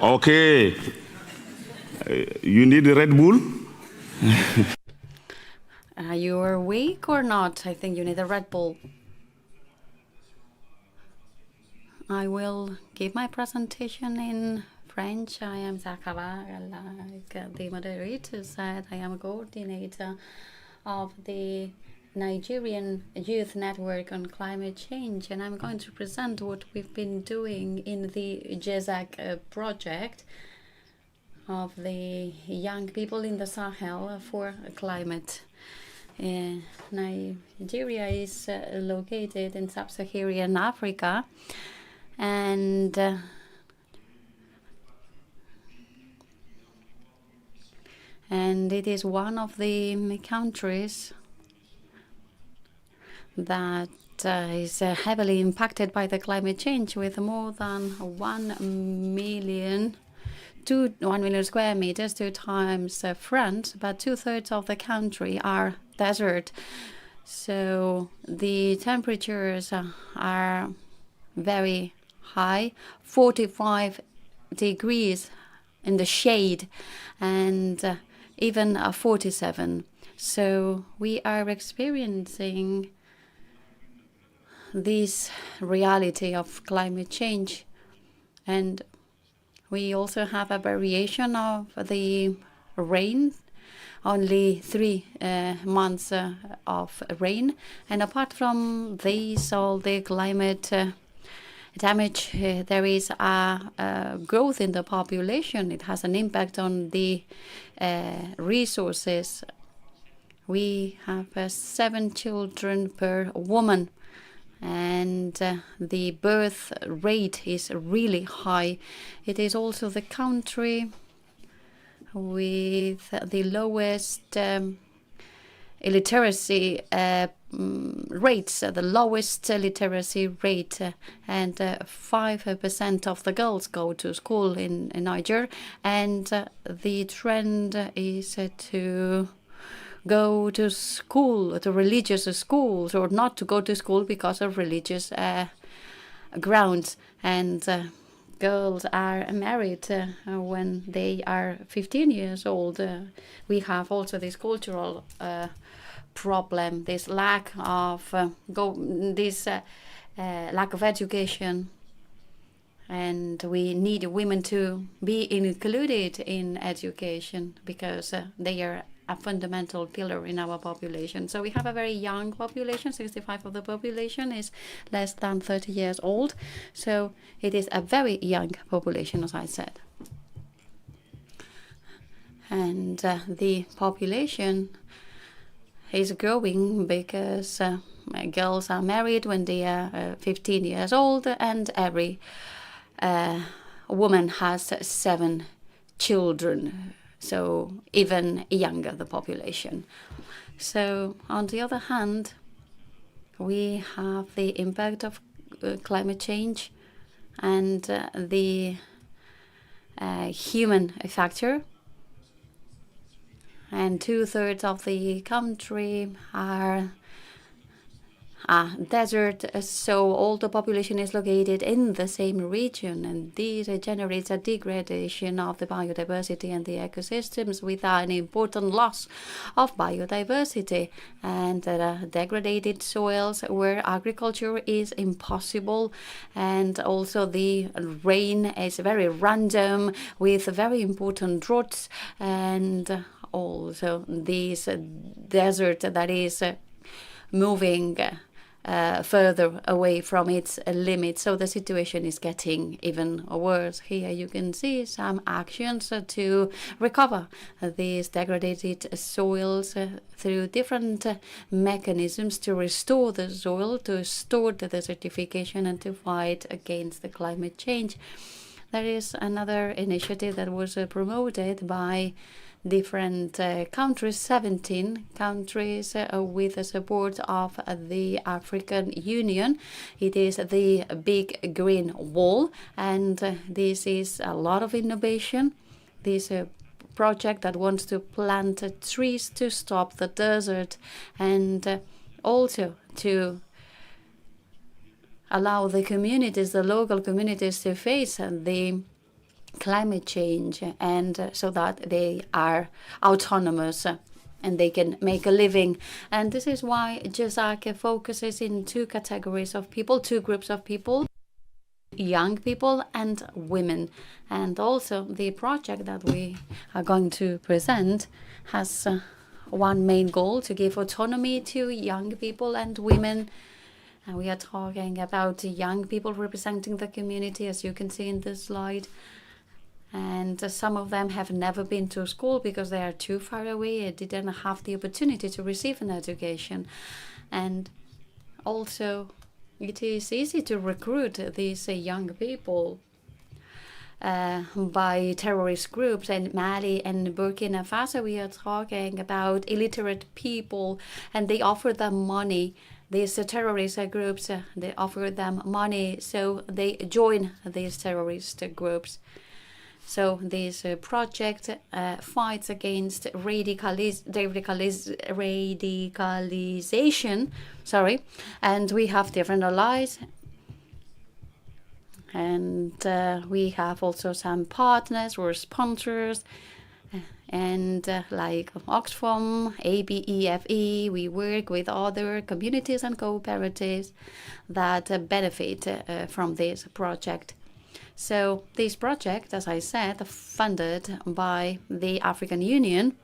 Okay. You need a Red Bull? Are you awake or not? I think you need a Red Bull. I will give my presentation in French. I am Isaa Garba, like the moderator said. I am a coordinator of the Nigerian Youth Network on Climate Change, and I'm going to present what we've been doing in the JESAC project of the young people in the Sahel for climate. Nigeria is located in sub-Saharan Africa, and it is one of the countries that is heavily impacted by the climate change, with more than 1 million square meters, 2 times France, but 2/3 of the country are desert. So the temperatures are very high, 45 degrees in the shade, and even 47. So we are experiencing this reality of climate change, and we also have a variation of the rain, only 3 months of rain. And apart from this, all the climate damage, there is a growth in the population. It has an impact on the resources. We have 7 children per woman, and the birth rate is really high. It is also the country with the lowest illiteracy rates, the lowest literacy rate, and 5% of the girls go to school in Niger, and the trend is to go to school, to religious schools, or not to go to school because of religious grounds. And girls are married when they are 15 years old. We have also this cultural problem, this lack of lack of education, and we need women to be included in education because they are a fundamental pillar in our population. So we have a very young population. 65% of the population is less than 30 years old. So it is a very young population, as I said. And the population is growing because girls are married when they are 15 years old, and every woman has 7 children. So even younger, the population. So on the other hand, we have the impact of climate change and the human factor. And 2/3 of the country are desert, so all the population is located in the same region, and this generates a degradation of the biodiversity and the ecosystems, with an important loss of biodiversity, and degraded soils where agriculture is impossible, and also the rain is very random with very important droughts, and also this desert that is moving further away from its limits. So the situation is getting even worse. Here you can see some actions to recover these degraded soils through different mechanisms to restore the soil, to store the desertification, and to fight against the climate change. There is another initiative that was promoted by different countries, 17 countries, with the support of the African Union. It is the Big Green Wall, and this is a lot of innovation. This project that wants to plant trees to stop the desert, and also to allow the communities, the local communities, to face the climate change, and so that they are autonomous and they can make a living. And this is why JESAC focuses in two categories of people, two groups of people: young people and women. And also the project that we are going to present has one main goal: to give autonomy to young people and women. And we are talking about young people representing the community, as you can see in this slide. And some of them have never been to school because they are too far away and didn't have the opportunity to receive an education. And also, it is easy to recruit these young people by terrorist groups. In Mali and Burkina Faso, we are talking about illiterate people, and they offer them money. These terrorist groups, they offer them money, so they join these terrorist groups. So this project fights against radicalization. And we have different allies. And we have also some partners or sponsors, and like Oxfam, ABEFE, we work with other communities and cooperatives that benefit from this project. So this project, as I said, funded by the African Union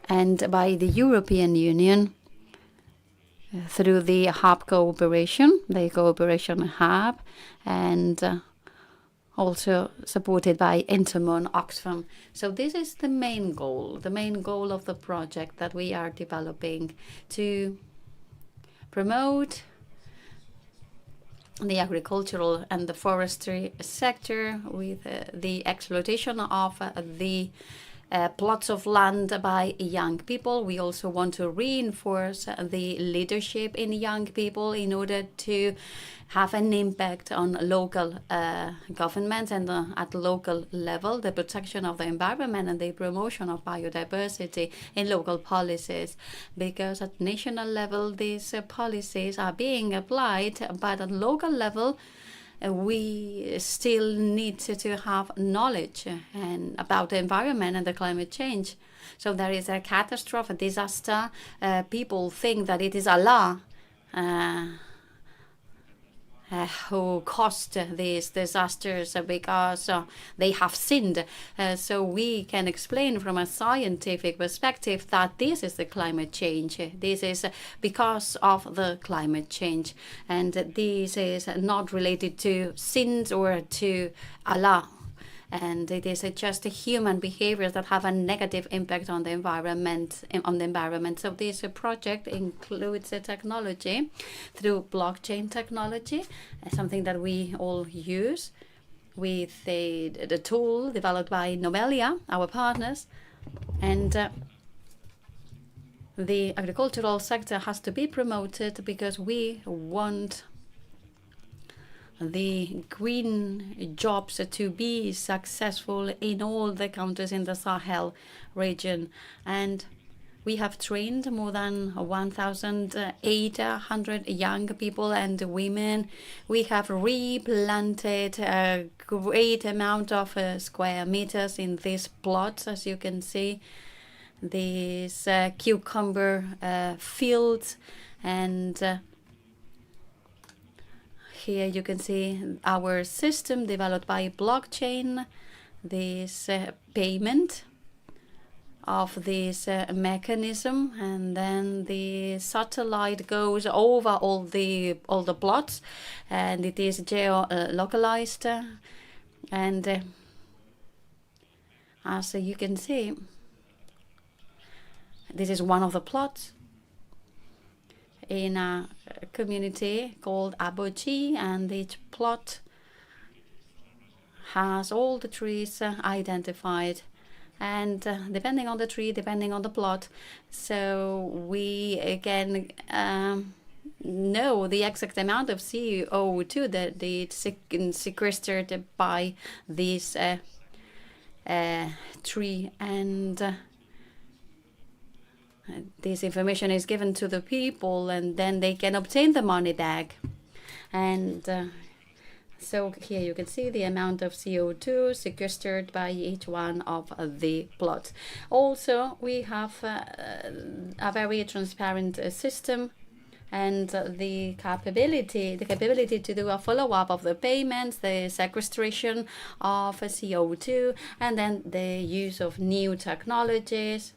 and by the European Union through the hub cooperation, the cooperation hub, and also supported by Intermon Oxfam. So this is the main goal of the project that we are developing: to promote the agricultural and the forestry sector with the exploitation of the plots of land by young people. We also want to reinforce the leadership in young people in order to have an impact on local governments and at local level, the protection of the environment and the promotion of biodiversity in local policies. Because at national level, these policies are being applied, but at local level, we still need to have knowledge and about the environment and the climate change. So there is a catastrophe, a disaster. People think that it is Allah who caused these disasters because they have sinned. So we can explain from a scientific perspective that this is the climate change. This is because of the climate change. And this is not related to sins or to Allah. And it is just human behaviors that have a negative impact on the environment. So this project includes a technology through blockchain technology, something that we all use, with the tool developed by Lobelia, our partners. And the agricultural sector has to be promoted because we want the green jobs to be successful in all the countries in the Sahel region. And we have trained more than 1,800 young people and women. We have replanted a great amount of square meters in these plots, as you can see, these cucumber fields. And here you can see our system developed by blockchain, this payment of this mechanism, and then the satellite goes over all the plots, and it is geo-localized. And as you can see, this is one of the plots in a community called Abochi, and each plot has all the trees identified, and depending on the tree, depending on the plot, so we can know the exact amount of CO2 that it's sequestered by this tree. And this information is given to the people, and then they can obtain the money back. And So here you can see the amount of CO2 sequestered by each one of the plots. Also, we have a very transparent system, and the capability to do a follow-up of the payments, the sequestration of CO2, and then the use of new technologies.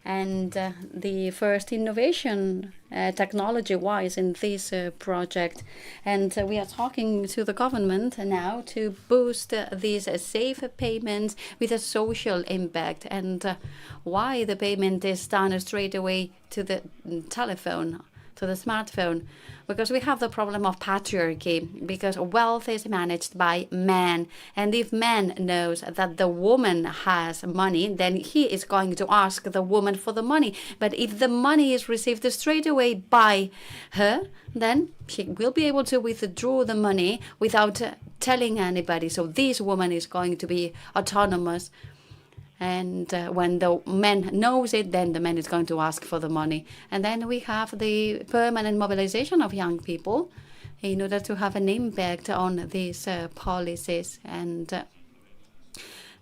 And the first innovation technology-wise in this project. And we are talking to the government now to boost these safe payments with a social impact. And why the payment is done straight away to the telephone, to the smartphone, because we have the problem of patriarchy, because wealth is managed by men, and if man knows that the woman has money, then he is going to ask the woman for the money. But if the money is received straight away by her, then she will be able to withdraw the money without telling anybody. So this woman is going to be autonomous. And when the man knows it, then the man is going to ask for the money. And then we have the permanent mobilization of young people in order to have an impact on these policies. And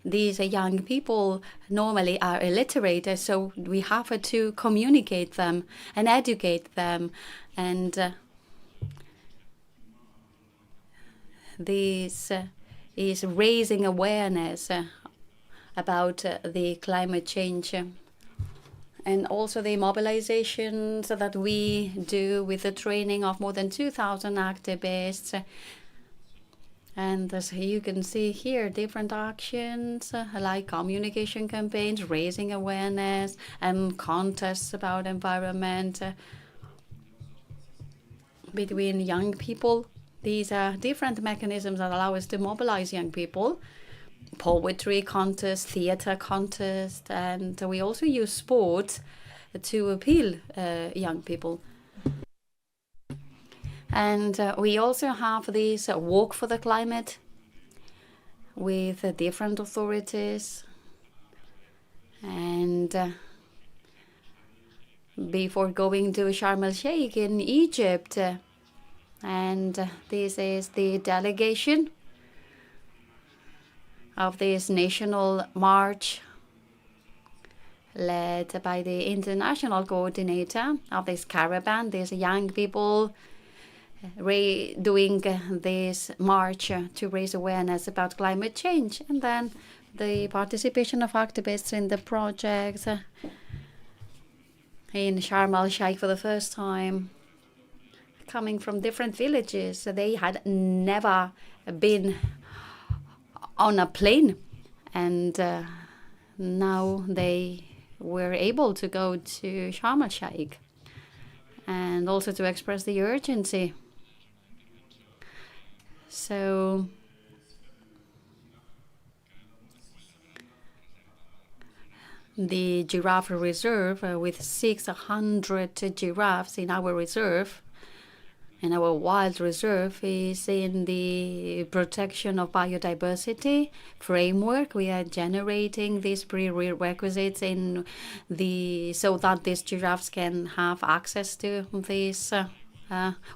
these young people normally are illiterate, so we have to communicate them and educate them. And this is raising awareness about the climate change, and also the mobilizations that we do with the training of more than 2,000 activists. And as you can see here, different actions like communication campaigns, raising awareness, and contests about environment between young people. These are different mechanisms that allow us to mobilize young people. Poetry contest, theater contest, and we also use sports to appeal young people. And we also have this walk for the climate with different authorities. And before going to Sharm el-Sheikh in Egypt, and this is the delegation of this national march led by the international coordinator of this caravan, these young people doing this march to raise awareness about climate change. And then the participation of activists in the project in Sharm el-Sheikh for the first time, coming from different villages. They had never been on a plane, and now they were able to go to Sharm el-Sheikh, and also to express the urgency. So the giraffe reserve, with 600 giraffes in our reserve, and our wild reserve, is in the protection of biodiversity framework. We are generating these prerequisites in so that these giraffes can have access to these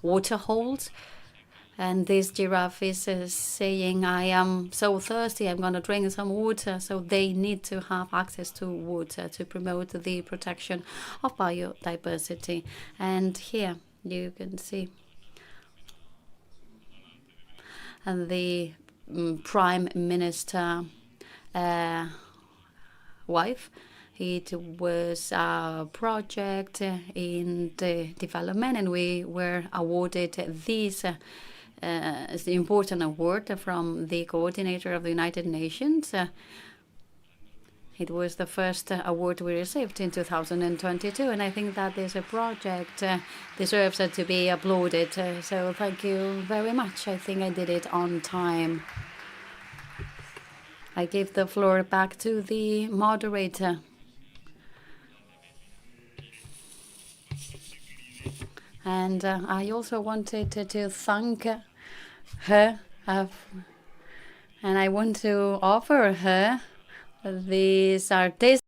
water holes. And this giraffe is saying, I am so thirsty, I'm going to drink some water. So they need to have access to water to promote the protection of biodiversity. And here you can see the Prime Minister wife. It was a project in the development, and we were awarded this important award from the coordinator of the United Nations. It was the first award we received in 2022, and I think that this project deserves to be applauded. So thank you very much. I think I did it on time. I give the floor back to the moderator. And I also wanted to thank her, and I want to offer her these artistic